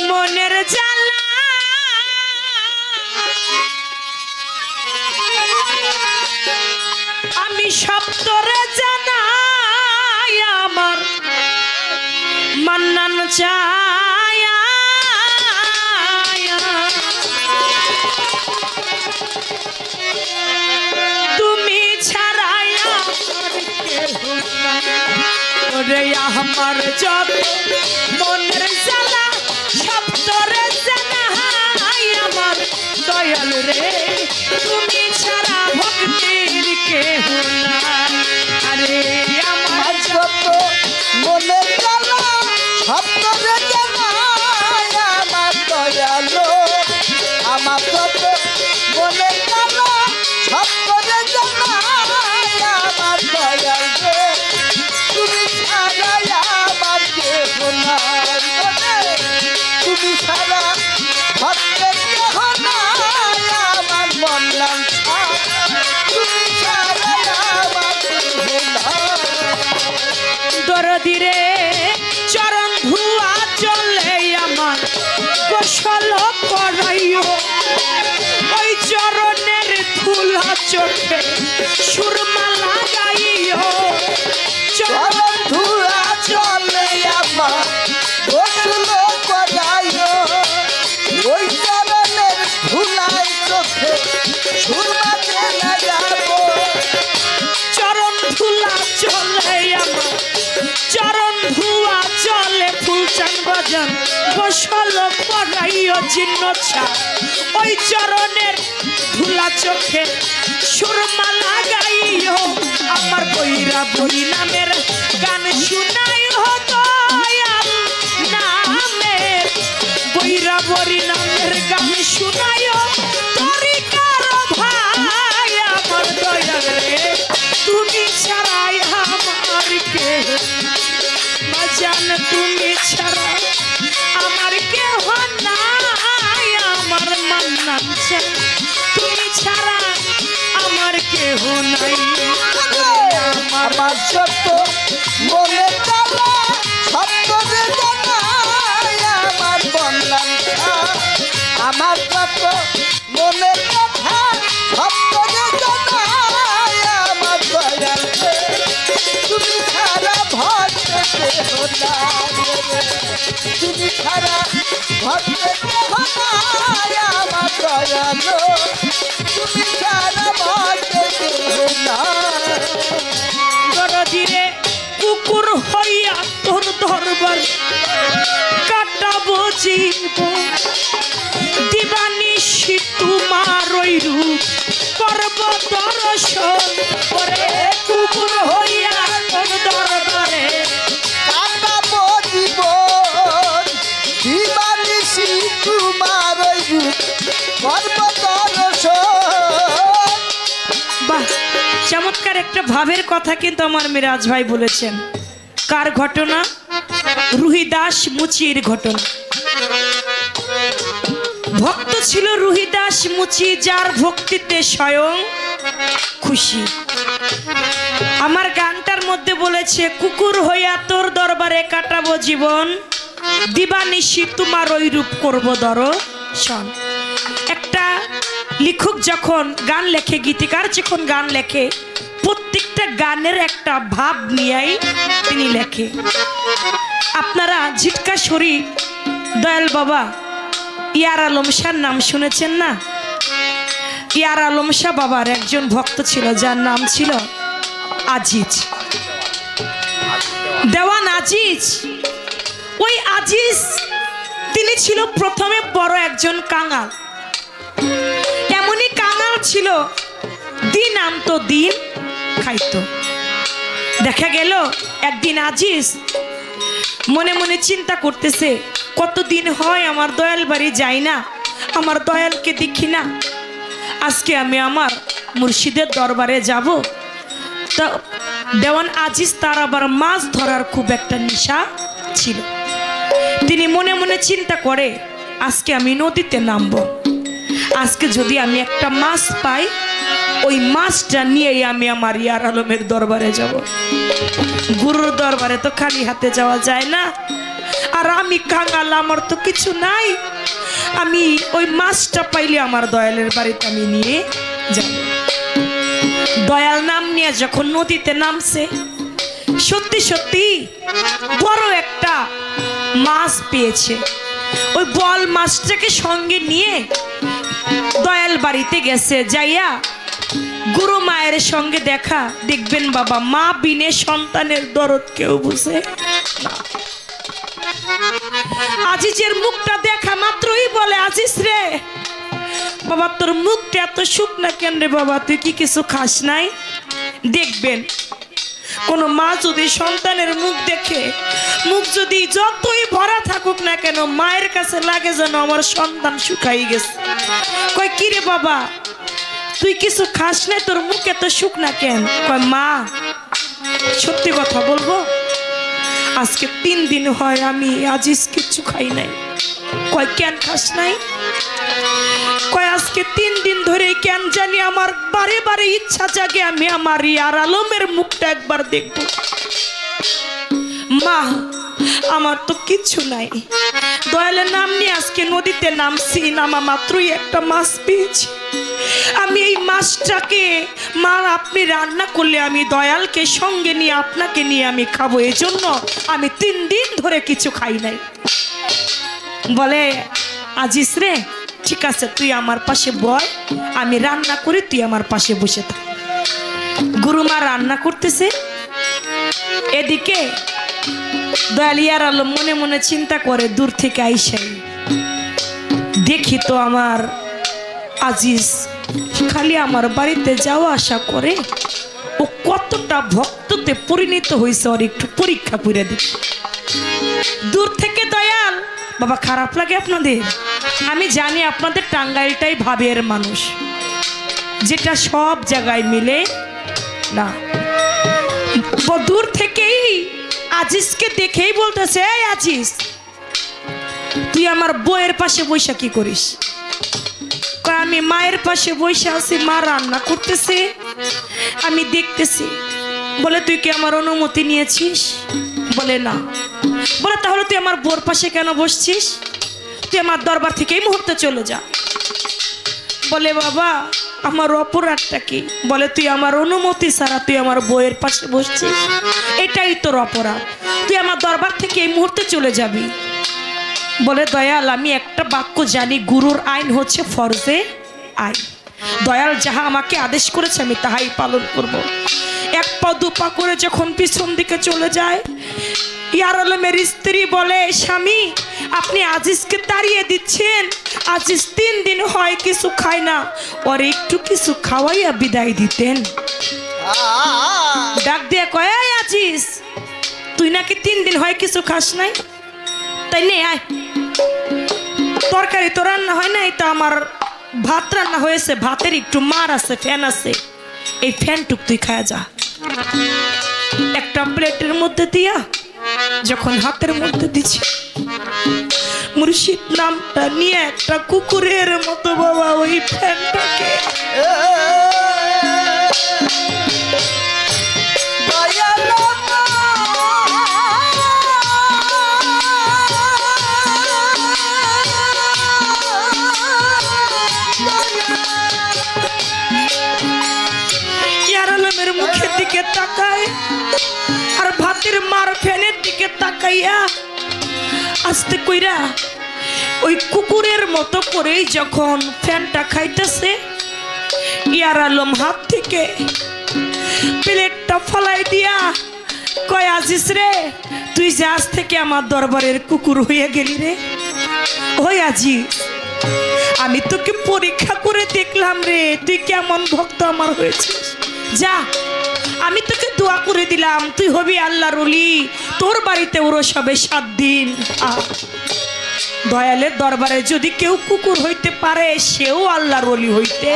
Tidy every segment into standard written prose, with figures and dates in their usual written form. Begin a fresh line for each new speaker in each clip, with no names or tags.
মনের জ্বালা আমি সপ্তরে জানাই আমার মান্নান চায় তুমি ছাড়াই ওরে আমার যত মনের জ্বালা সপ্তরে জানাই আমার দয়াল রে তুমি ছাড়া ভক্তির কেহ নাই আরে আমার
যত মনের জ্বালা সপ্তরে জানাই আমার দয়ালো আমার যত মনের জ্বালা সপ্তরে জানাই আমার দয়ালো তুমি ছাড়া আমার কেহ নাই তুমি ছাড়া ভক্তের কেহ নাই আমার মন নাম তুমি ছাড়া আমার কেহ নাই
দরদিরে চরণ ধুয়া চলে আমার গোসল করাইও ওই চরণের ধুলা চোখে সুরমা লাগাইও
চরণ ধুলা চলে আমার গোসল করাইও ওই চরণের ধুলাই চোখে সুরমা লাগাবো
চরণ ধুলা চলে আমার চরণ ধুয়া চলে ফুলচান বাজান গোসল করাইও জিন্নছা ওই চরণের ধুলা চোখে সুরমা লাগাইও আমার বইরা বই নামের গান শুনাইও দয়াল নামের বইরা বই নামের গান শুনাইও তোরি কারো ভাই আমার দয়াল রে তুমি ছাড়াই আমার কেহ বাজান তুমি ছাড়া আমার কেহ নাই আমার মান্নান চাই তুমি ছাড়া আমার কেহ নাই
আমার সত্য মনে জ্বালা সপ্তরে জানাই আমার বললাম আমার সত্য মনের কথা সপ্তরে জানাই আমার দয়াল তুমি ছাড়া ভক্ত কেহ নাই তুমি ছাড়া ভক্ত কেহ নাই আমার দয়াল তুমি ছাড়া ভক্ত কেহ নাই
দরদিরে কুকুর হইয়া তোর দরবার কাটাবো জীবন দিবানিশি তোমার ওই রূপ করব দর্শন করে কুকুর হইয়া তোর দরবারে
কাটাবো জীবন দিবানিশি তোমার ওই রূপ করব দর্শন
বাহ চমৎকার একটা ভাবের কথা কিন্তু আমার মিরাজ ভাই বলেছেন কার ঘটনা রুহিদাস মুচির ঘটনা ভক্ত ছিল রুহিদাস মুচি যার ভক্তিতে স্বয়ং খুশি আমার গানটার মধ্যে বলেছে কুকুর হইয়া তোর দরবারে কাটাবো জীবন দিবানিশি তোমার ওই রূপ করবো দর্শন একটা লেখক যখন গান লেখে গীতিকার যখন গান লেখে প্রত্যেকটা গানের একটা ভাব নিয়েই তিনি লেখে আপনারা ঝিটকা শরীফ দয়াল বাবা ইয়ার আলম শাহর নাম শুনেছেন না ইয়ার আলম শাহ বাবার একজন ভক্ত ছিল যার নাম ছিল আজিজ দেওয়ান আজিজ ওই আজিজ তিনি ছিল প্রথমে বড় একজন কাঙাল এমনই কাঙাল ছিল দিন আনতো দিন খাইতো দেখা গেল একদিন আজিজ মনে মনে চিন্তা করতেছে কতদিন হয় আমার দয়াল বাড়ি যাই না আমার দয়ালকে দেখি না আজকে আমি আমার মুর্শিদের দরবারে যাব তো দেওয়ান আজিজ তার আবার মাছ ধরার খুব একটা নেশা ছিল তিনি মনে মনে চিন্তা করে আজকে আমি নদীতে নামবো আজকে যদি আমি একটা মাছ পাই ওই মাছটা নিয়েই আমি আমার ইয়ার আলমের দরবারে যাব গুরুর দরবারে তো খালি হাতে যাওয়া যায় না আর আমি কাঙাল, আমার তো কিছু নাই। আমি ওই মাছটা পাইলে আমার দয়ালের বাড়িতে আমি নিয়ে যাব। দয়াল নাম নিয়ে যখন নদীতে নামছে, সত্যি সত্যি বড় একটা মাছ পেয়েছে। ওই বল মাছটাকে সঙ্গে নিয়ে দয়াল বাড়িতে গেছে। যাইয়া গুরু মায়ের সঙ্গে দেখা। দেখবেন বাবা, মা বিনে সন্তানের দরদ কেউ বুঝে না। আজিজের মুখটা দেখা মাত্রই বলে, আজিজ রে বাবা, তোর মুখটা এত শুকনা কেন রে বাবা, তুই কি কিছু খাস নাই? দেখবেন কোন মা যদি সন্তানের মুখ দেখে, মুখ যদি যতই ভরা থাকুক না কেন, মায়ের কাছে লাগে যেন আমার সন্তান শুকাই গেছে। কয় কি রে বাবা, তুই কিছু খাস নাই, তোর মুখ এত শুকনা কেন? কয় মা, সত্যি কথা বলবো, আজকে 3 দিন হয় আমি আজিজ কিছু খাই নাই। কয় কেন খাস নাই? কয় আজকে 3 দিন ধরে কেন জানি আমার বারে বারে ইচ্ছা জাগে আমি আমার ইয়ার আলমের মুখটা একবার দেখব। মা, আমার তো কিছু নাই। দয়ালের নাম নিয়ে আজকে নদীতে নামছি, নামা মাত্রই একটা মাছ পেয়েছি। আমি এই মাছটাকে মা আপনি রান্না করলে আমি দয়ালকে সঙ্গে নিয়ে আপনাকে নিয়ে আমি খাবো, এই জন্য আমি 3 দিন ধরে কিছু খাই নাই। বলে আজিজ রে, ঠিক আছে, তুই আমার পাশে বয়, আমি রান্না করি, তুই আমার পাশে বসে থাক। গুরুমা রান্না করতেছে, এদিকে দয়াল ইয়ার আলম মনে মনে চিন্তা করে, দূর থেকে আইসাই দেখি তো আমার আজিজ খালি আমার বাড়িতে যাওয়া আসা করে, ও কতটা ভক্ততে পরিণত হয়েছে, ওর একটু পরীক্ষা করে দিই। দূর থেকে দয়াল বাবা, খারাপ লাগে আপনাদের? আমি জানি আপনাদের টাঙ্গাইলটাই ভাবের মানুষ, যেটা সব জায়গায় মিলে না। দূর থেকেই আজিজকে দেখেই বলতেছে, এই আজিজ, তুই আমার বউয়ের পাশে বৈশা কি করিস? আমি মায়ের পাশে বসে আছি, মা রান্না করতেছে, আমি দেখতেছি। বলে তুই কি আমার অনুমতি নিয়েছিস? বলে না। বলে তাহলে তুই আমার বউর পাশে কেন বসছিস? তুই আমার দরবার থেকে এই মুহূর্তে চলে যা। বলে বাবা, আমার অপরাধটা কি? বলে তুই আমার অনুমতি ছাড়া তুই আমার বউয়ের পাশে বসছিস, এটাই তোর অপরাধ, তুই আমার দরবার থেকে এই মুহূর্তে চলে যাবি। বলে দয়াল, আমি একটা বাক্য জানি, গুরুর আইন হচ্ছে ফরজে আইন। দয়াল যাহা আমাকে আদেশ করেছে আমি তাহাই পালন করব। 1 পা 2 পা করে যখন পিছন দিকে চলে যায়, ইয়ার আলমের স্ত্রী বলে, স্বামী আপনি আজিজকে তাড়িয়ে দিচ্ছেন, আজিজ 3 দিন হয় কিছু খায় না, ওর একটু কিছু খাওয়াইয়া বিদায় দিতেন। ডাক দিয়ে কয়, এই আজিজ, তুই নাকি 3 দিন হয় কিছু খাস নাই, তাই নে আয়, তরকারি তো রান্না হয় নাই, তো আমার ভাত রান্না হয়েছে, ভাতের একটু মার আছে, ফ্যান আছে, এই ফ্যানটুক তুই খায়া যা। একটা প্লেটের মধ্যে দিয়া যখন হাতের মধ্যে দিচ্ছে, মুর্শিদ নামটা নিয়ে একটা কুকুরের মতো বাবা ওই ফ্যানটাকে মুখের দিকে তাকায়, আর ভাতের মার ফ্যানের দিকে তাকাইয়া আস্তে কইরা ওই কুকুরের মতো করেই যখন ফ্যানটা খাইতেছে, ইয়ার আলম হাত থেকে প্লেটটা ফলাই দিয়া কয়, আজিজ রে, তুই যে আজ থেকে আমার দরবারের কুকুর হয়ে গেলি রে। ওই আজিজ, আমি তোকে পরীক্ষা করে দেখলাম রে, তুই কেমন ভক্ত আমার হয়েছিস। যা, আমি তোকে দোয়া করে দিলাম, তুই হবি আল্লাহর ওলি, তোর বাড়িতে ওরস হবে 7 দিন। দয়ালের দরবারে যদি কেউ কুকুর হইতে পারে, সেও আল্লাহর ওলি হইতে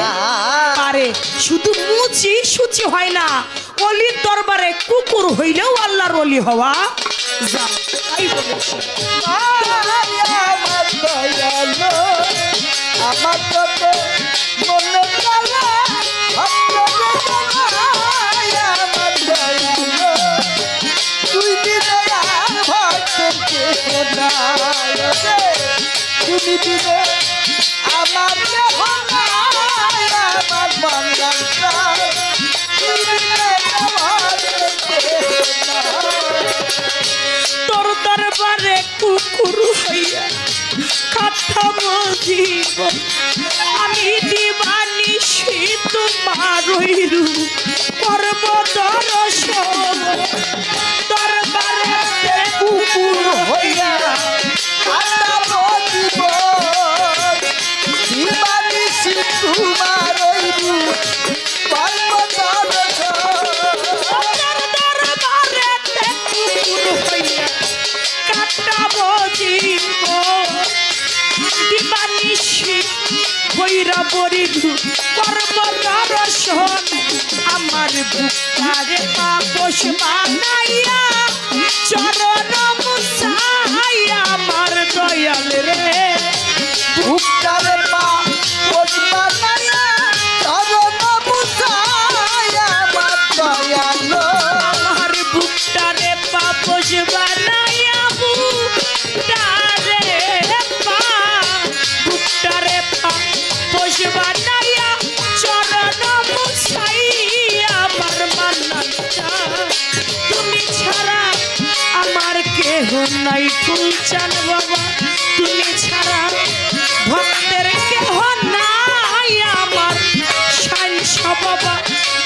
পারে। শুধু মুচি সুচি হয় না, ওলির দরবারে কুকুর হইলেও আল্লাহর ওলি হওয়া যায়। তাই বলেছি
আমার তো মনে কালা তুই দিলে তুমি দিলে আমার দেহ নাই, আমার বাংলার প্রাণ। তুমি দিলে আমার দেহ নাই।
তোর দরবারে কুকুর হইয়া কাঠামো জীবন, আমি দিবানিশি তোমার রূপ করব দর্শন। দরবারে
কুকুর হইয়া কাটাবো জীবন, দিবানিশি তোমার ওই রূপ করব দর্শন।
দরবারে কুকুর হইয়া কাটাবো জীবন, দিবানিশি হইরা বরিধু করব দর্শন। আমার বুকটারে পাপোশ বানাইয়া চরণ মুছাইয়া আমার দয়াল রে,
বুকটারে পাপোশ বানাইয়া চরণ মুছাইয়া আমার দয়াল।
আমার বুকটারে পাপোশ বানাইয়া বুকটারে পাপোশ বানাইয়া চরণ মুছাইয়া আমার মান্নাটা। তুমি ছাড়া আমার কেহ নাই ফুলচান বাবা, তুমি ছাড়া ভক্তের কেহ নাই আমার সাইনসা বাবা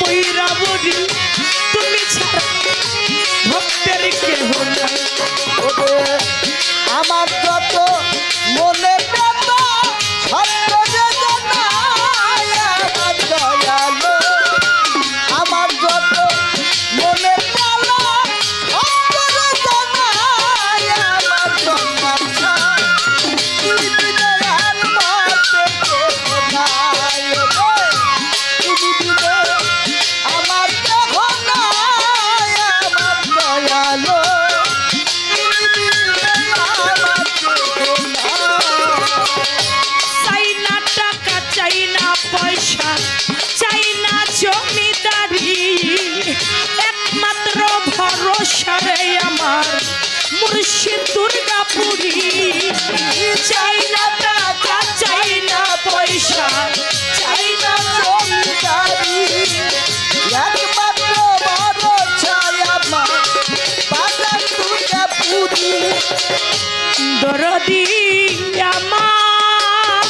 বৈরাবরী, তুমি ছাড়া ভক্তের কেহ নাই।
ওরে আমার যত মনে ব্যথা সত্য যে জানাই আমার দয়াল। আমার যত মনে জ্বালা সত্য যে জানাই আমার দয়াল। তুমি দিলে আমার দেহ নাই, তুমি দিলে আমার দেহ নাই, আমার দয়াল।
চাই না টাকা, চাই না পয়সা, চাই না জমিদারি, একমাত্র ভরসা রে আমার মুর্শিদ দুর্গাপুরী। চাই না টাকা, চাই না পয়সা, চাই না
জমিদারি, একমাত্র ভরসা আমার বাজার দুর্গাপুরী।
দরদি আমার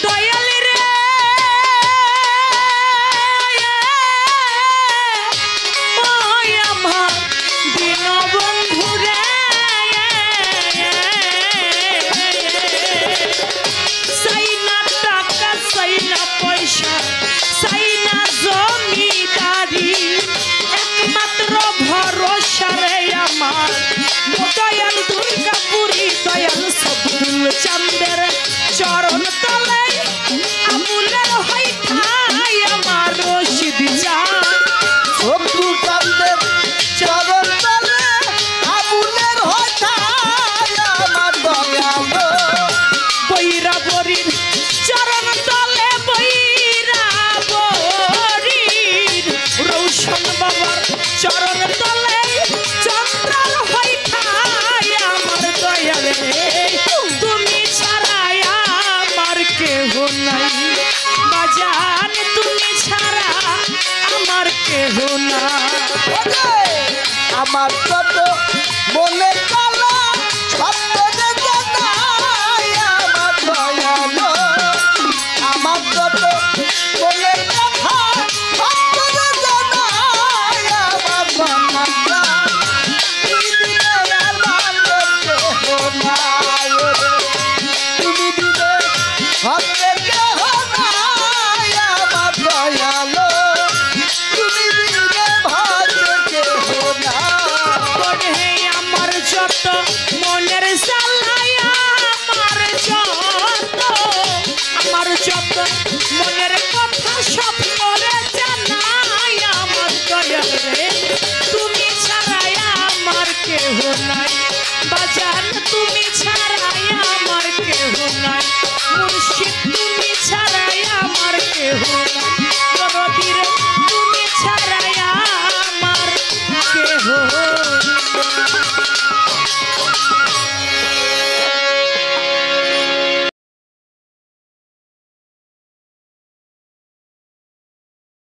দয়াল রে, ওই আমার দীনবন্ধু রে। চাই না টাকা, চাই না পয়সা, চাই না জমিদারি, একমাত্র ভরসা রে আমার দয়াল দুর্গাপুরী। দয়াল সবদুল চাঁদের চরণ তলে আমুলের হয় ঠাই আমার রশিদ চাঁদ।
সবদুল চাঁদের চরণ তলে আবুলের হঠাৎ আমার দয়াল।
বৈরাবরীর চরণ তলে বৈরাবরীর রৌশন বাবার চরণ তলে চন্দ্রার হয় ঠাই আমার দয়াল রে। তুমি ছাড়া আমার কেহ নাই বাজান, তুমি ছাড়া আমার কেহ নাই।
আমার যত মনে